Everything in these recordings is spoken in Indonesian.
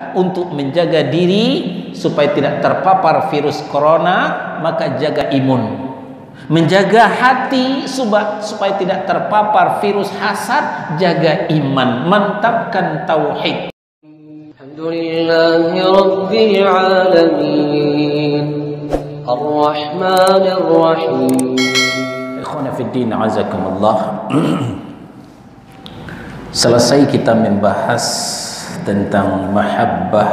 untuk menjaga diri supaya tidak terpapar virus corona, maka jaga imun. Menjaga hati supaya tidak terpapar virus hasad, jaga iman, mantapkan tauhid. Alhamdulillahi Rabbil Alamin Ar-Rahmanir Rahim. Ikhwana fiddin, azakumullah. Selesai kita membahas tentang mahabbah,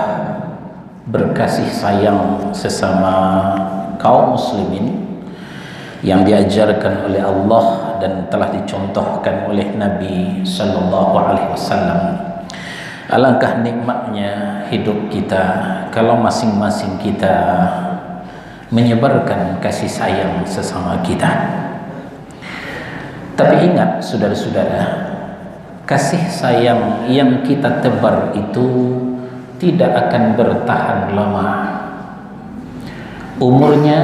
berkasih sayang sesama kaum muslimin yang diajarkan oleh Allah dan telah dicontohkan oleh Nabi sallallahu alaihi wasallam. Alangkah nikmatnya hidup kita kalau masing-masing kita menyebarkan kasih sayang sesama kita. Tapi ingat saudara-saudara, kasih sayang yang kita tebar itu tidak akan bertahan lama. Umurnya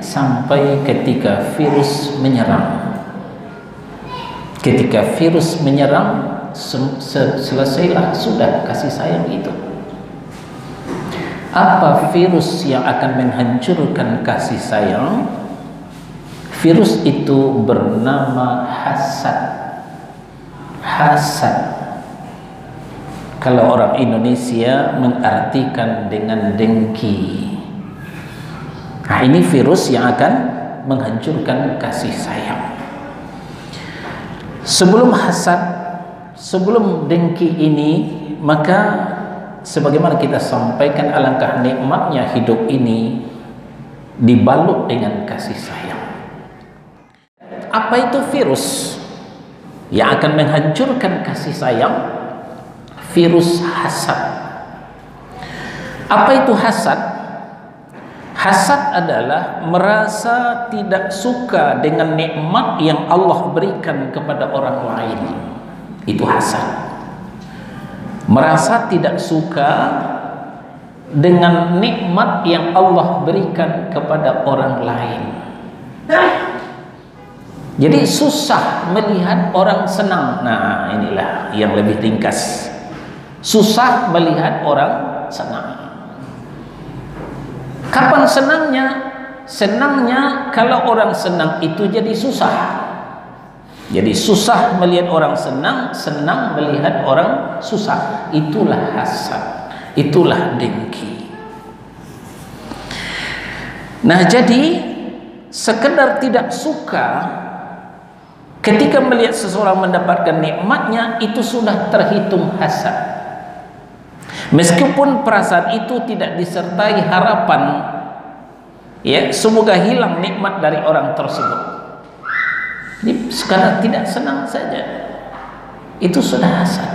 sampai ketika virus menyerang. Ketika virus menyerang, selesailah sudah kasih sayang itu. Apa virus yang akan menghancurkan kasih sayang? Virus itu bernama hasad. Hasad, kalau orang Indonesia mengartikan dengan dengki. Nah, ini virus yang akan menghancurkan kasih sayang. Sebelum hasad, sebelum dengki ini, maka sebagaimana kita sampaikan, alangkah nikmatnya hidup ini dibalut dengan kasih sayang. Apa itu virus yang akan menghancurkan kasih sayang? Virus hasad. Apa itu hasad? Hasad adalah merasa tidak suka dengan nikmat yang Allah berikan kepada orang lain. Itu hasad. Merasa tidak suka dengan nikmat yang Allah berikan kepada orang lain. Jadi susah melihat orang senang. Nah, inilah yang lebih ringkas. Susah melihat orang senang. Kapan senangnya? Senangnya kalau orang senang itu jadi susah. Jadi susah melihat orang senang, senang melihat orang susah. Itulah hasad, itulah dengki. Nah, jadi sekedar tidak suka ketika melihat seseorang mendapatkan nikmatnya, itu sudah terhitung hasad. Meskipun perasaan itu tidak disertai harapan, ya, semoga hilang nikmat dari orang tersebut. Ini sekadar tidak senang saja, itu sudah hasad.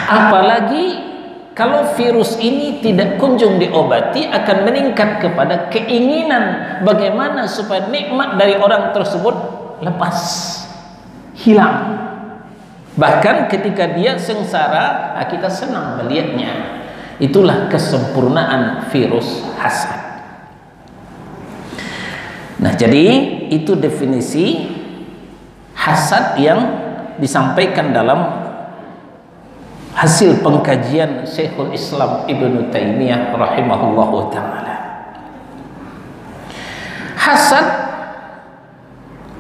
Apalagi kalau virus ini tidak kunjung diobati, akan meningkat kepada keinginan bagaimana supaya nikmat dari orang tersebut lepas, hilang. Bahkan ketika dia sengsara, kita senang melihatnya. Itulah kesempurnaan virus hasad. Nah, jadi itu definisi hasad yang disampaikan dalam hasil pengkajian Syekhul Islam Ibnu Taimiyah rahimahullahu ta'ala. Hasad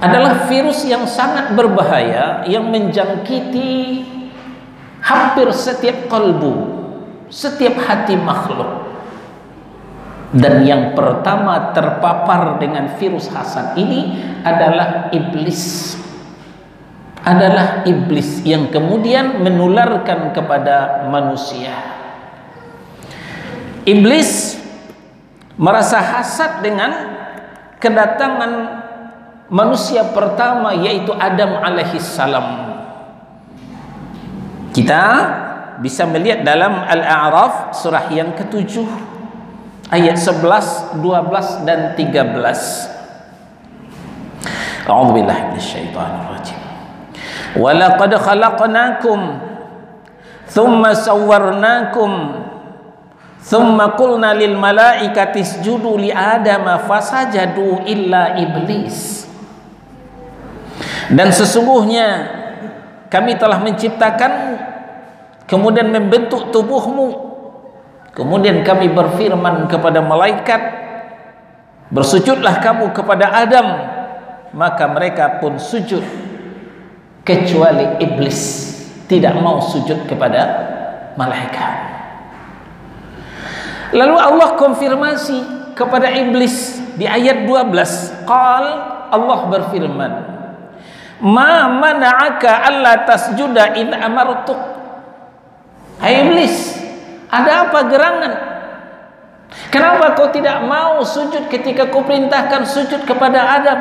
adalah virus yang sangat berbahaya yang menjangkiti hampir setiap kalbu, setiap hati makhluk. Dan yang pertama terpapar dengan virus hasad ini adalah iblis. Adalah iblis yang kemudian menularkan kepada manusia. Iblis merasa hasad dengan kedatangan manusia pertama, yaitu Adam alaihissalam. Kita bisa melihat dalam Al-A'raf surah yang ke-7 ayat 11, 12 dan 13. A'udzubillahi minasyaitonir rajim. Wa laqad khalaqnakum thumma sawwarnakum thumma qulna lil malaikati isjudu li adama fasajadu illa iblis. Dan sesungguhnya kami telah menciptakan kemudian membentuk tubuhmu. Kemudian kami berfirman kepada malaikat, bersujudlah kamu kepada Adam. Maka mereka pun sujud, kecuali iblis tidak mau sujud kepada malaikat. Lalu Allah konfirmasi kepada iblis di ayat 12. Allah berfirman, ma mana'aka alla tasjuda idh amartuk. Hai iblis, ada apa gerangan? Kenapa kau tidak mau sujud ketika kau perintahkan sujud kepada Adam?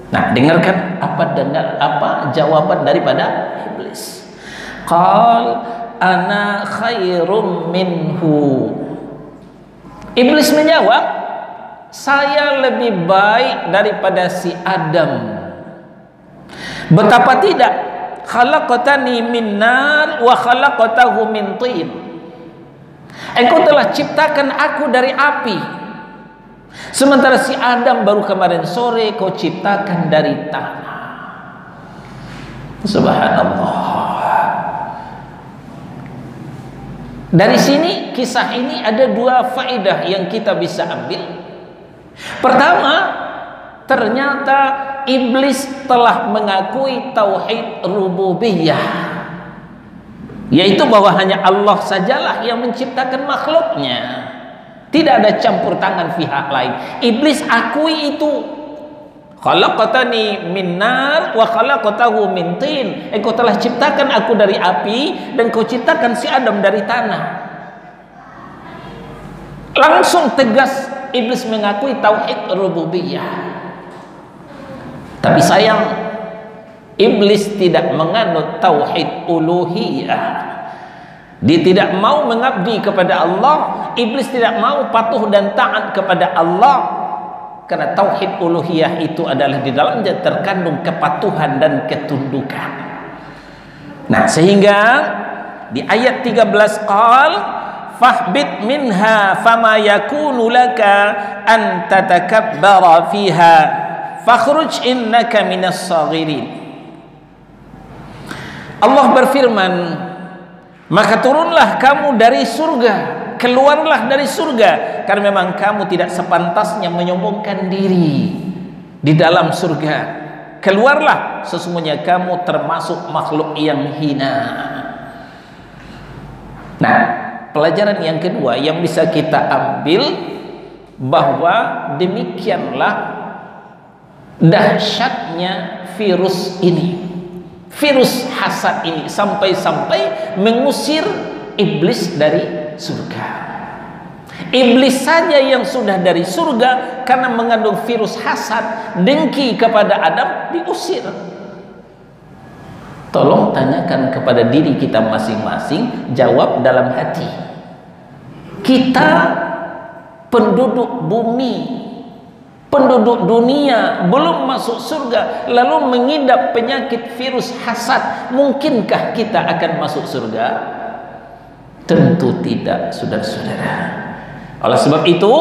Nah, dengarkan apa jawaban daripada iblis. Ana khairum minhu. Iblis menjawab, saya lebih baik daripada si Adam. Betapa tidak, khalaqtani min nar wa khalaqtahu min tin. Engkau telah ciptakan aku dari api, sementara si Adam baru kemarin sore kau ciptakan dari tanah. Subhanallah. Dari sini, kisah ini ada dua faedah yang kita bisa ambil. Pertama, ternyata iblis telah mengakui tauhid rububiyah, yaitu bahwa hanya Allah sajalah yang menciptakan makhluknya, tidak ada campur tangan pihak lain. Iblis akui itu. Khalaqtani min nar wa khalaqtahu min tin. Engkau telah ciptakan aku dari api dan kau ciptakan si Adam dari tanah. Langsung tegas iblis mengakui tauhid rububiyah. Tapi sayang, iblis tidak menganut tauhid uluhiyah. Dia tidak mau mengabdi kepada Allah. Iblis tidak mau patuh dan taat kepada Allah. Karena tauhid uluhiyah itu adalah di dalamnya terkandung kepatuhan dan ketundukan. Nah, sehingga di ayat 13 fahbit minha fama yakunu laka an tatakabbara fiha fakhruj innaka minas saghirin. Allah berfirman, maka turunlah kamu dari surga, keluarlah dari surga, karena memang kamu tidak sepantasnya menyombongkan diri di dalam surga. Keluarlah, sesungguhnya kamu termasuk makhluk yang hina. Nah, pelajaran yang kedua yang bisa kita ambil, bahwa demikianlah dahsyatnya virus ini, virus hasad ini, sampai-sampai mengusir iblis dari surga. Iblis saja yang sudah dari surga karena mengandung virus hasad, dengki kepada Adam, diusir. Tolong tanyakan kepada diri kita masing-masing, jawab dalam hati. Kita penduduk bumi, penduduk dunia, belum masuk surga, lalu mengidap penyakit virus hasad, mungkinkah kita akan masuk surga? Tentu tidak, saudara-saudara. Oleh sebab itu,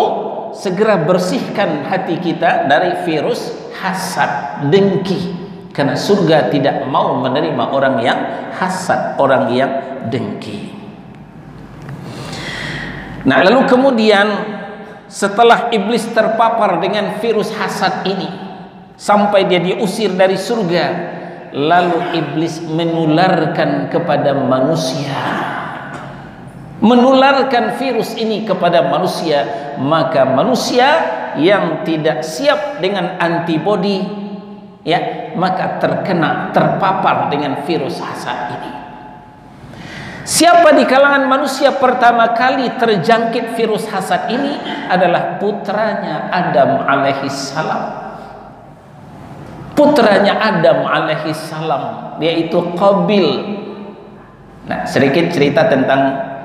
segera bersihkan hati kita dari virus hasad, dengki, karena surga tidak mau menerima orang yang hasad, orang yang dengki. Nah, lalu kemudian setelah iblis terpapar dengan virus hasad ini sampai dia diusir dari surga, lalu iblis menularkan kepada manusia, menularkan virus ini kepada manusia. Maka manusia yang tidak siap dengan antibodi, ya, maka terpapar dengan virus hasad ini. Siapa di kalangan manusia pertama kali terjangkit virus hasad ini? Adalah putranya Adam alaihissalam. Putranya Adam alaihissalam, yaitu Qabil. Nah, sedikit cerita tentang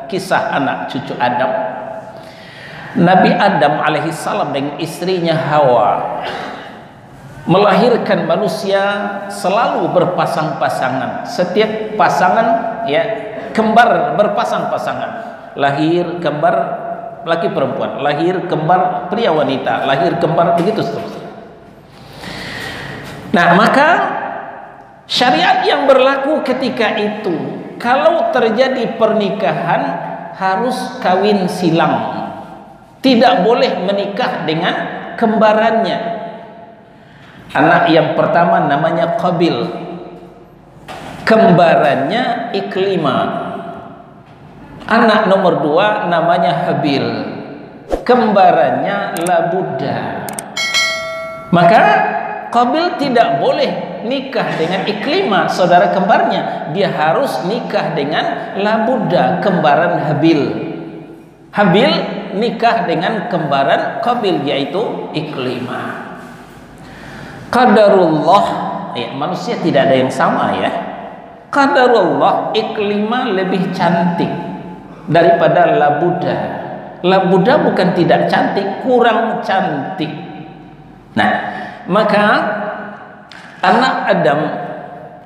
kisah anak cucu Adam. Nabi Adam alaihissalam dengan istrinya Hawa melahirkan manusia selalu berpasang-pasangan. Setiap pasangan, ya, kembar berpasang-pasangan. Lahir kembar laki perempuan, lahir kembar pria wanita, lahir kembar, begitu seterusnya. Nah, maka syariat yang berlaku ketika itu, kalau terjadi pernikahan harus kawin silang. Tidak boleh menikah dengan kembarannya. Anak yang pertama namanya Qabil, kembarannya Iklima. Anak nomor 2 namanya Habil, kembarannya Labuda. Maka Qabil tidak boleh nikah dengan Iklima, saudara kembarnya. Dia harus nikah dengan Labuda, kembaran Habil. Habil nikah dengan kembaran Qabil, yaitu Iklima. Qadarullah, ya, manusia tidak ada yang sama ya. Qadarullah, Iklima lebih cantik daripada Labuda. Labuda bukan tidak cantik, kurang cantik. Nah, maka anak Adam,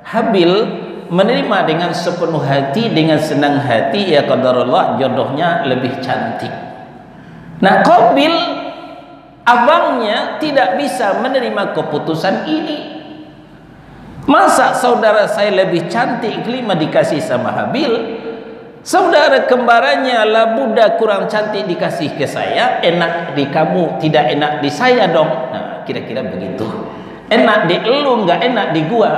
Habil, menerima dengan sepenuh hati, dengan senang hati. Ya qadarullah, jodohnya lebih cantik. Nah, Qabil, abangnya, tidak bisa menerima keputusan ini. Masa saudara saya lebih cantik, Iklima, dikasih sama Habil, saudara kembarannya Labuda kurang cantik dikasih ke saya, enak di kamu, tidak enak di saya dong. Nah, kira-kira begitu. Enak di elu, nggak enak di gua.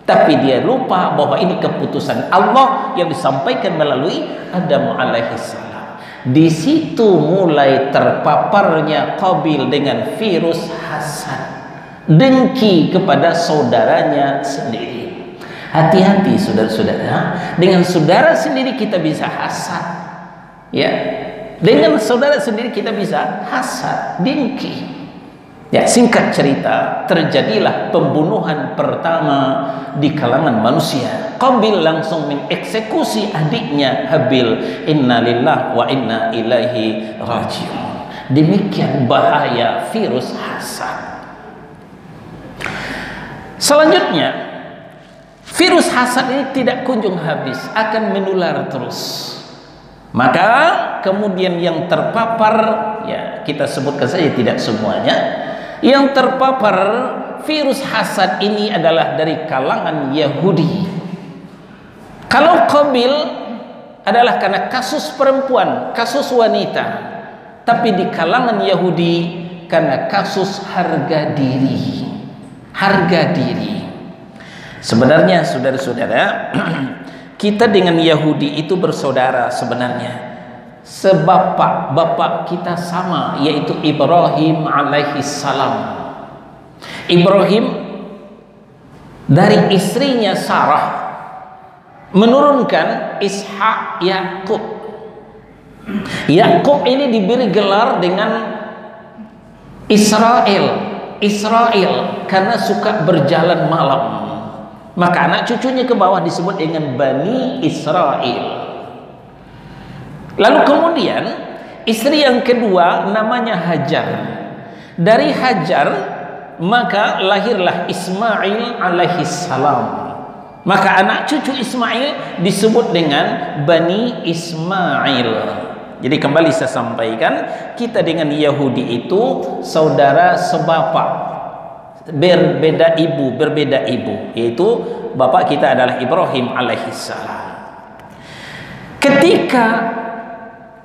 Tapi dia lupa bahwa ini keputusan Allah yang disampaikan melalui Adam alaihissalam. Di situ mulai terpaparnya Qabil dengan virus hasad, dengki kepada saudaranya sendiri. Hati-hati saudara-saudara, dengan saudara sendiri kita bisa hasad, ya. Dengan saudara sendiri kita bisa hasad, dengki. Ya, singkat cerita, terjadilah pembunuhan pertama di kalangan manusia. Qabil langsung mengeksekusi adiknya Habil. Innalillahi wa inna ilaihi raji'un. Demikian bahaya virus hasad. Selanjutnya, virus hasad ini tidak kunjung habis, akan menular terus. Maka kemudian yang terpapar, ya kita sebutkan saja tidak semuanya, yang terpapar virus hasad ini adalah dari kalangan Yahudi. Kalau Qabil adalah karena kasus perempuan, kasus wanita, tapi di kalangan Yahudi karena kasus harga diri. Harga diri. Sebenarnya saudara-saudara, kita dengan Yahudi itu bersaudara sebenarnya. Sebapak-bapak kita sama, yaitu Ibrahim alaihissalam. Ibrahim dari istrinya Sarah menurunkan Ishak, Yakub. Yakub ini diberi gelar dengan Israel karena suka berjalan malam. Maka anak cucunya ke bawah disebut dengan Bani Israel. Lalu kemudian istri yang kedua namanya Hajar. Dari Hajar maka lahirlah Ismail alaihissalam. Maka anak cucu Ismail disebut dengan Bani Ismail. Jadi kembali saya sampaikan, kita dengan Yahudi itu saudara sebapak, berbeda ibu, yaitu bapak kita adalah Ibrahim alaihissalam. Ketika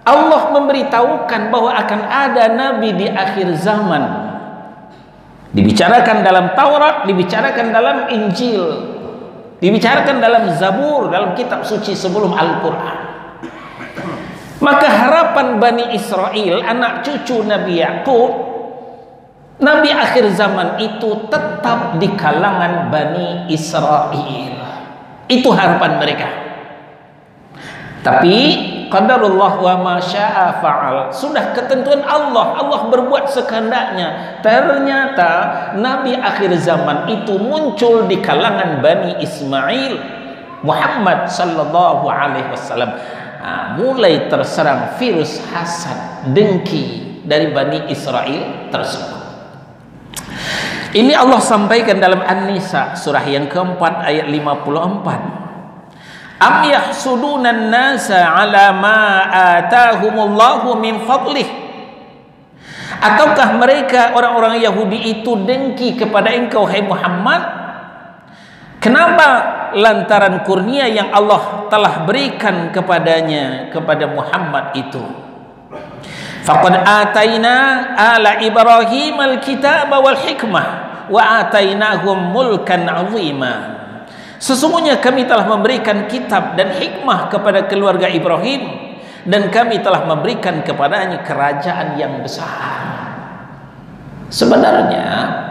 Allah memberitahukan bahwa akan ada nabi di akhir zaman, dibicarakan dalam Taurat, dibicarakan dalam Injil, dibicarakan dalam Zabur, dalam kitab suci sebelum Al-Quran. Maka harapan Bani Israel, anak cucu Nabi Yakub, nabi akhir zaman itu tetap di kalangan Bani Israel. Itu harapan mereka. Tapi qadarullah wa ma syaa fa'al. Sudah ketentuan Allah, Allah berbuat sekehendaknya. Ternyata nabi akhir zaman itu muncul di kalangan Bani Ismail, Muhammad sallallahu alaihi wasallam. Mulai terserang virus hasad, dengki dari Bani Israel tersebut. Ini Allah sampaikan dalam An-Nisa surah yang keempat ayat 54. Am yahsudunan nasa ala ma atahumullahu min fadlih. Ataukah mereka orang-orang Yahudi itu dengki kepada engkau hai Muhammad Kenapa? Lantaran kurnia yang Allah telah berikan kepadanya, kepada Muhammad itu. Faqad ataina ala Ibrahim al-kitaba wal hikmah wa atainahum mulkan 'azima. Sesungguhnya kami telah memberikan kitab dan hikmah kepada keluarga Ibrahim, dan kami telah memberikan kepadanya kerajaan yang besar. Sebenarnya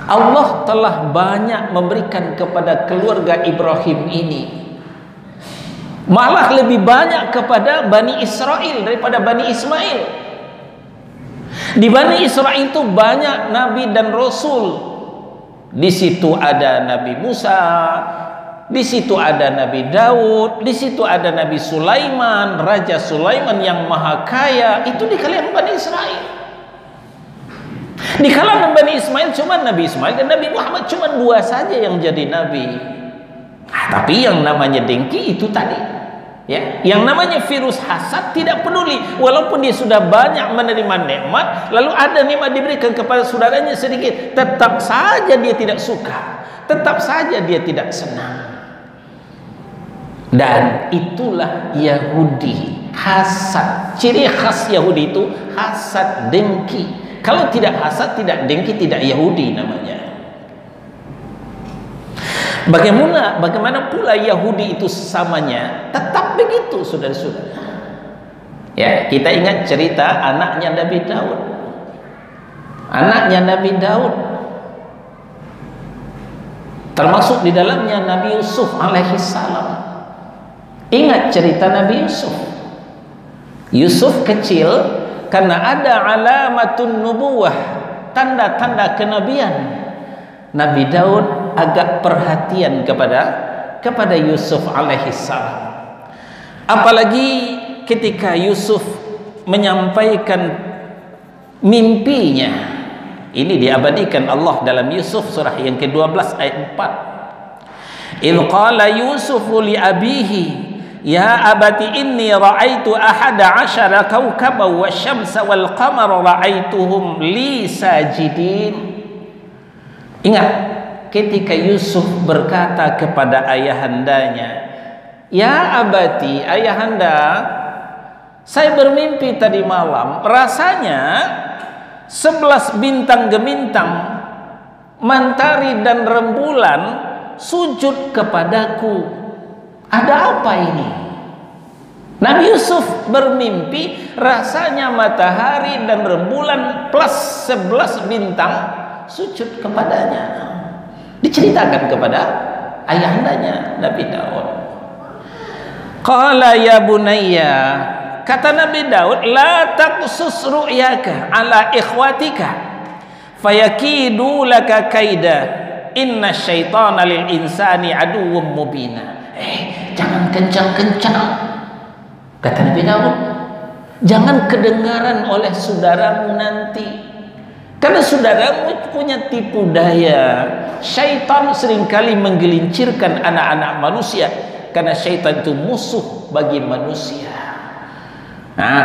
Allah telah banyak memberikan kepada keluarga Ibrahim ini, malah lebih banyak kepada Bani Israel daripada Bani Ismail. Di Bani Israel itu banyak nabi dan rasul. Di situ ada Nabi Musa, di situ ada Nabi Daud, di situ ada Nabi Sulaiman, Raja Sulaiman yang maha kaya. Itu di kalangan Bani Israel. Di kalangan Bani Ismail cuma Nabi Ismail dan Nabi Muhammad, cuma dua saja yang jadi nabi. Tapi yang namanya dengki itu tadi, ya, yang namanya virus hasad tidak peduli, walaupun dia sudah banyak menerima nikmat, lalu ada nikmat diberikan kepada saudaranya sedikit, tetap saja dia tidak suka, tetap saja dia tidak senang. Dan itulah Yahudi, hasad. Ciri khas Yahudi itu hasad, dengki. Kalau tidak hasad, tidak dengki, tidak Yahudi namanya. Bagaimana pula Yahudi itu sesamanya tetap begitu, saudara-saudara. Ya, kita ingat cerita anaknya Nabi Daud. Anaknya Nabi Daud, termasuk di dalamnya Nabi Yusuf alaihissalam. Ingat cerita Nabi Yusuf. Yusuf kecil, karena ada alamatun nubuwah, tanda-tanda kenabian. Nabi Daud agak perhatian kepada Yusuf alaihissalam. Apalagi ketika Yusuf menyampaikan mimpinya. Ini diabadikan Allah dalam Yusuf surah yang ke-12 ayat 4. Idh qala Yusufu li abihi ya abati inni ra'aitu ahada asyara kawkaba wasyamsa wal qamara ra'aituhum li sajidin. Ingat ketika Yusuf berkata kepada ayahandanya, ya abati, ayahanda, saya bermimpi tadi malam, rasanya 11 bintang gemintang, mentari dan rembulan sujud kepadaku. Ada apa ini? Nabi Yusuf bermimpi rasanya matahari dan rembulan plus 11 bintang sujud kepadanya. Diceritakan kepada ayahandanya Nabi Daud. Qala ya bunayya, kata Nabi Daud, la taqsus ru'yaka ala ikhwatika fayakidu laka kaida, inna syaitana lil insani aduwwum mubina. Jangan kencang-kencang, kata Nabi Daud, jangan kedengaran oleh saudaramu nanti, karena saudaramu punya tipu daya. Syaitan seringkali menggelincirkan anak-anak manusia, karena syaitan itu musuh bagi manusia. Nah,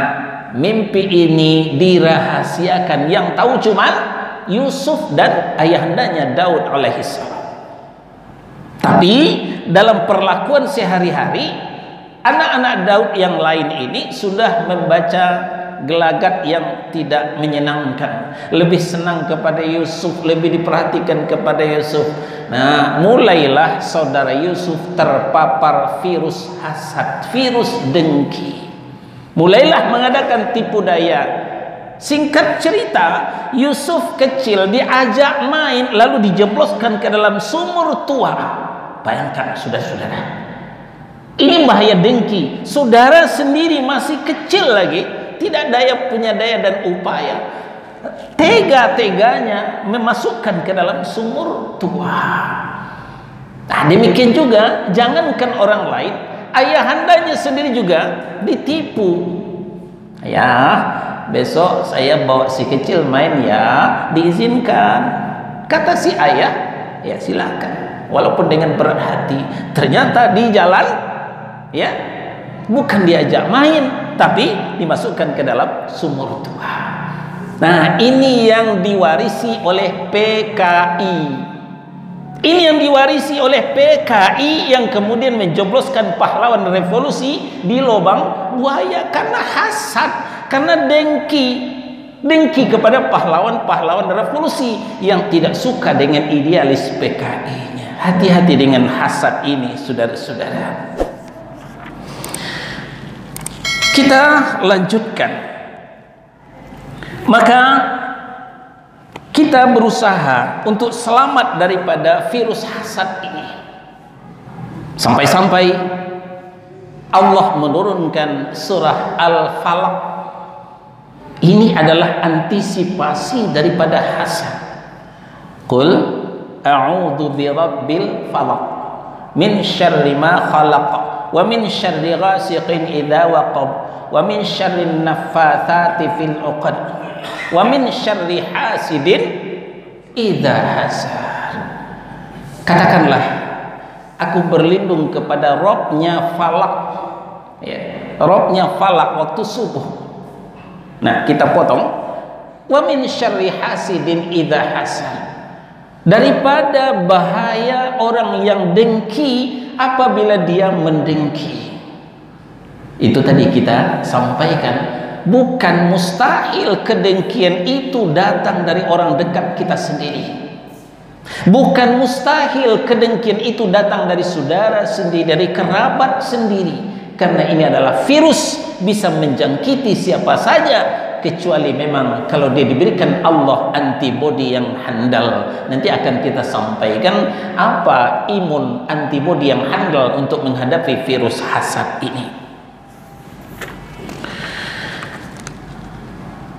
mimpi ini dirahasiakan, yang tahu cuma Yusuf dan ayahandanya Daud alaihissalam. Tapi dalam perlakuan sehari-hari, anak-anak Daud yang lain ini sudah membaca gelagat yang tidak menyenangkan, lebih senang kepada Yusuf, lebih diperhatikan kepada Yusuf. Nah, mulailah saudara Yusuf terpapar virus hasad, virus dengki, mulailah mengadakan tipu daya. Singkat cerita, Yusuf kecil diajak main lalu dijebloskan ke dalam sumur tua. Bayangkan saudara-saudara, ini bahaya dengki. Saudara sendiri masih kecil lagi, tidak punya daya dan upaya, tega-teganya memasukkan ke dalam sumur tua. Nah, demikian juga jangankan orang lain, ayahandanya sendiri juga ditipu. Ya, besok saya bawa si kecil main ya, diizinkan. Kata si ayah, ya silakan. Walaupun dengan berat hati, ternyata di jalan, ya, bukan diajak main, tapi dimasukkan ke dalam sumur tua. Nah, ini yang diwarisi oleh PKI. Ini yang diwarisi oleh PKI yang kemudian menjebloskan pahlawan revolusi di lubang buaya karena hasad, karena dengki kepada pahlawan-pahlawan revolusi yang tidak suka dengan idealis PKI-nya. Hati-hati dengan hasad ini, saudara-saudara. Kita lanjutkan. Maka kita berusaha untuk selamat daripada virus hasad ini. Sampai-sampai Allah menurunkan surah Al-Falaq. Ini adalah antisipasi daripada hasad. Qul a'udzu birabbil falaq min syarri ma khalaq wa min syarri ghasiqin idza waqab wa min syarri naffatsati fil 'uqad wa min syarri hasidin idza hasad. Katakanlah, aku berlindung kepada Robnya Falak, ya, Robnya Falak waktu subuh. Nah, kita potong wa min syarri hasidin idza hasad, daripada bahaya orang yang dengki apabila dia mendengki. Itu tadi kita sampaikan, bukan mustahil kedengkian itu datang dari orang dekat kita sendiri. Bukan mustahil kedengkian itu datang dari saudara sendiri, dari kerabat sendiri. Karena ini adalah virus, bisa menjangkiti siapa saja, kecuali memang kalau dia diberikan Allah antibodi yang handal. Nanti akan kita sampaikan apa imun antibodi yang handal untuk menghadapi virus hasad ini.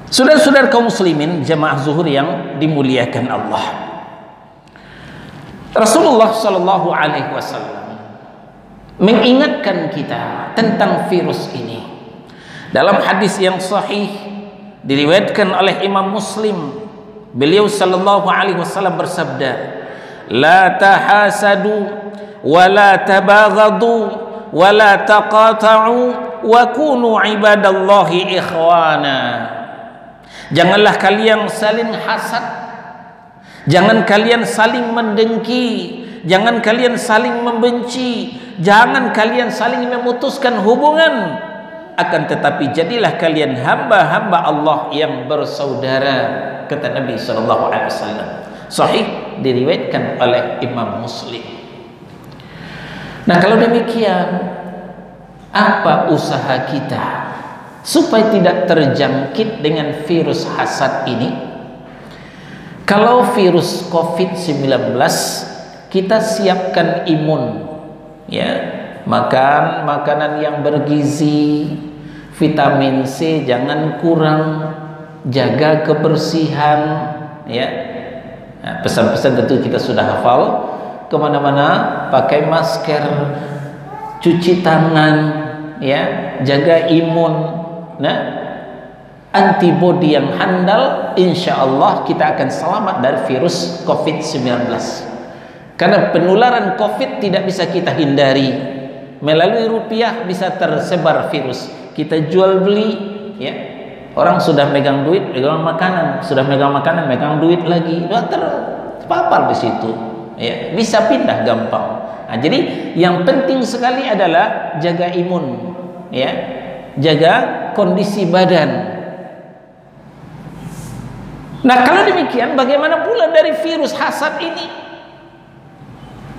Saudara-saudara kaum muslimin jamaah zuhur yang dimuliakan Allah, Rasulullah Shallallahu Alaihi Wasallam mengingatkan kita tentang virus ini dalam hadis yang sahih diriwayatkan oleh Imam Muslim. Beliau Shallallahu Alaihi Wasallam bersabda, la tahasadu wa la tabaghadu wa la taqata'u wa kunu ibadallahi ikhwana. Janganlah kalian saling hasad, jangan kalian saling mendengki, jangan kalian saling membenci, jangan kalian saling memutuskan hubungan, akan tetapi jadilah kalian hamba-hamba Allah yang bersaudara, kata Nabi SAW. Sahih diriwayatkan oleh Imam Muslim. Nah, kalau demikian, apa usaha kita supaya tidak terjangkit dengan virus hasad ini? Kalau virus COVID-19, kita siapkan imun, ya, makan makanan yang bergizi, vitamin C jangan kurang, jaga kebersihan, ya. Nah, pesan-pesan tentu kita sudah hafal. Kemana-mana pakai masker, cuci tangan, ya, jaga imun. Nah, antibodi yang handal, insya Allah kita akan selamat dari virus COVID-19. Karena penularan COVID tidak bisa kita hindari. Melalui rupiah bisa tersebar virus. Kita jual beli, ya. Orang sudah megang duit, megang makanan, sudah megang makanan, megang duit lagi, sudah terpapar di situ. Ya, bisa pindah gampang. Nah, jadi yang penting sekali adalah jaga imun, ya. Jaga kondisi badan. Nah, kalau demikian bagaimana pula dari virus hasad ini?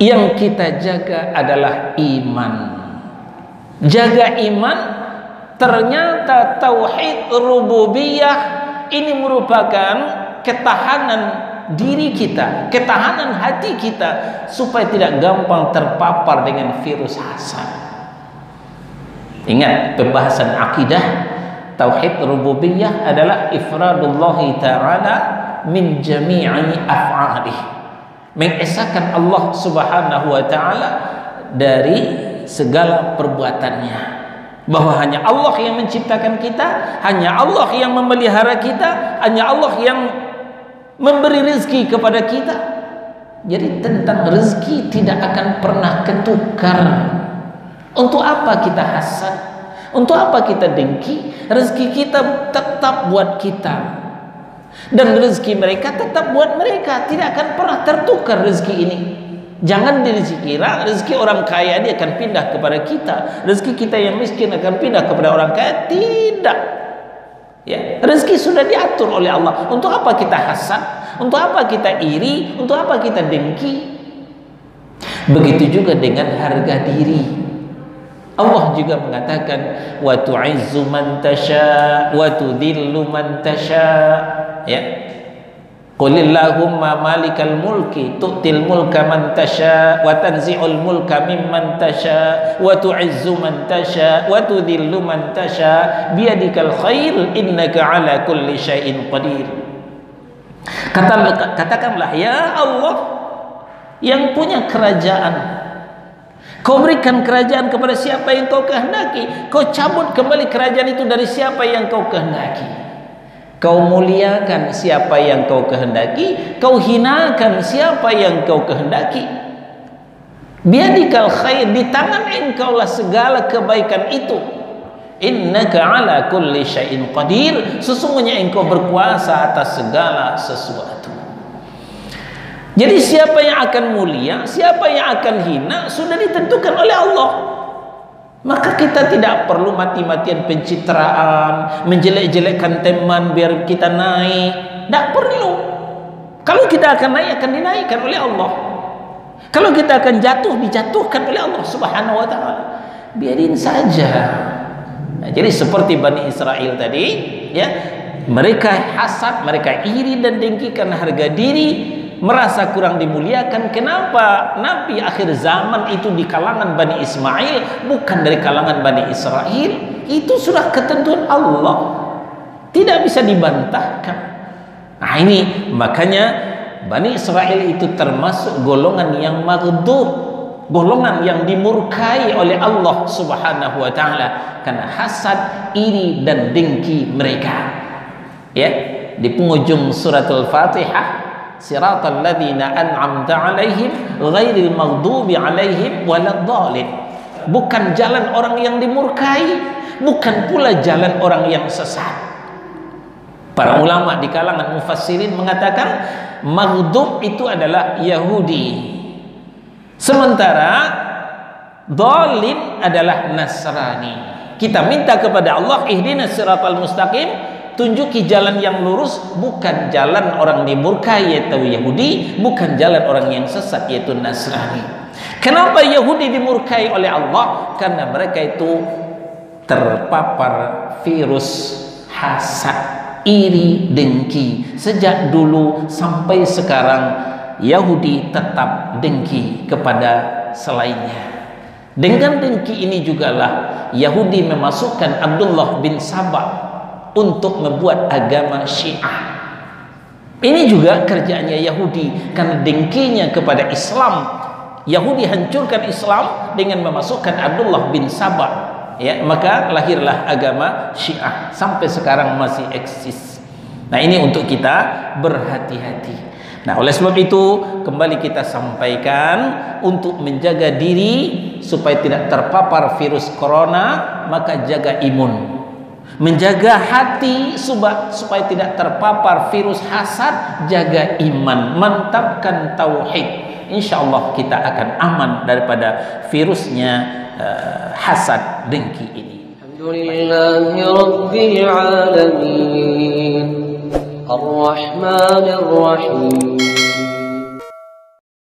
Yang kita jaga adalah iman. Jaga iman, ternyata tauhid rububiyah ini merupakan ketahanan diri kita, ketahanan hati kita supaya tidak gampang terpapar dengan virus hasad. Ingat, pembahasan akidah tauhid rububiyah adalah ifradullahi ta'ala min jami'i af'alih, mengesahkan Allah subhanahu wa ta'ala dari segala perbuatannya, bahwa hanya Allah yang menciptakan kita, hanya Allah yang memelihara kita, hanya Allah yang memberi rezeki kepada kita. Jadi tentang rezeki tidak akan pernah ketukar. Untuk apa kita hasad? Untuk apa kita dengki? Rezeki kita tetap buat kita, dan rezeki mereka tetap buat mereka. Tidak akan pernah tertukar rezeki ini. Jangan dikira rezeki orang kaya dia akan pindah kepada kita, rezeki kita yang miskin akan pindah kepada orang kaya. Tidak. Ya, rezeki sudah diatur oleh Allah. Untuk apa kita hasad? Untuk apa kita iri? Untuk apa kita dengki? Begitu juga dengan harga diri. Allah juga mengatakan wa tu'izzu man tasha wa tudhillu man tasha. Ya. Qulillahumma malikal mulki tu'til mulka man tasha wa tanzi'ul mulka mimman tasha wa tu'izzu man tasha wa tudhillu man tasha biyadikal khair innaka ala kulli syai'in qadir. Katakanlah, ya Allah yang punya kerajaan, Kau berikan kerajaan kepada siapa yang Kau kehendaki, Kau cabut kembali kerajaan itu dari siapa yang Kau kehendaki. Kau muliakan siapa yang Kau kehendaki, Kau hinakan siapa yang Kau kehendaki. Biadikal khair, di tangan Engkau lah segala kebaikan itu. Innaka ala kulli syai'in qadir, sesungguhnya Engkau berkuasa atas segala sesuatu. Jadi siapa yang akan mulia, siapa yang akan hina sudah ditentukan oleh Allah. Maka kita tidak perlu mati-matian pencitraan, menjelek-jelekkan teman biar kita naik. Tidak perlu. Kalau kita akan naik, akan dinaikkan oleh Allah. Kalau kita akan jatuh, dijatuhkan oleh Allah Subhanahu wa ta'ala. Biarin saja. Nah, jadi seperti Bani Israel tadi, ya, mereka hasad, mereka iri dan dengki karena harga diri, merasa kurang dimuliakan. Kenapa Nabi akhir zaman itu di kalangan Bani Ismail, bukan dari kalangan Bani Israel? Itu sudah ketentuan Allah, tidak bisa dibantahkan. Nah ini makanya Bani Israel itu termasuk golongan yang maghdub, golongan yang dimurkai oleh Allah Subhanahu wa ta'ala karena hasad, iri dan dengki mereka. Ya, di penghujung suratul Fatihah, siratal ladzina an'amta 'alaihim ghairil maghdubi 'alaihim waladdallin. Bukan jalan orang yang dimurkai, bukan pula jalan orang yang sesat. Para ulama di kalangan mufassirin mengatakan maghdub itu adalah Yahudi, sementara dhalin adalah Nasrani. Kita minta kepada Allah, ihdinas siratal mustaqim, tunjuki jalan yang lurus, bukan jalan orang dimurkai yaitu Yahudi, bukan jalan orang yang sesat yaitu Nasrani. Kenapa Yahudi dimurkai oleh Allah? Karena mereka itu terpapar virus hasad, iri, dengki. Sejak dulu sampai sekarang Yahudi tetap dengki kepada selainnya. Dengan dengki ini jugalah Yahudi memasukkan Abdullah bin Sabah untuk membuat agama Syiah. Ini juga kerjaannya Yahudi karena dengkinya kepada Islam. Yahudi hancurkan Islam dengan memasukkan Abdullah bin Sabah. Ya, maka lahirlah agama Syiah, sampai sekarang masih eksis. Nah, ini untuk kita berhati-hati. Nah, oleh sebab itu kembali kita sampaikan untuk menjaga diri supaya tidak terpapar virus corona, maka jaga imun. Menjaga hati supaya tidak terpapar virus hasad, jaga iman, mantapkan tauhid. Insyaallah kita akan aman daripada virusnya hasad, dengki ini. Alhamdulillahi Rabbil Alamin Ar-Rahmanir Rahim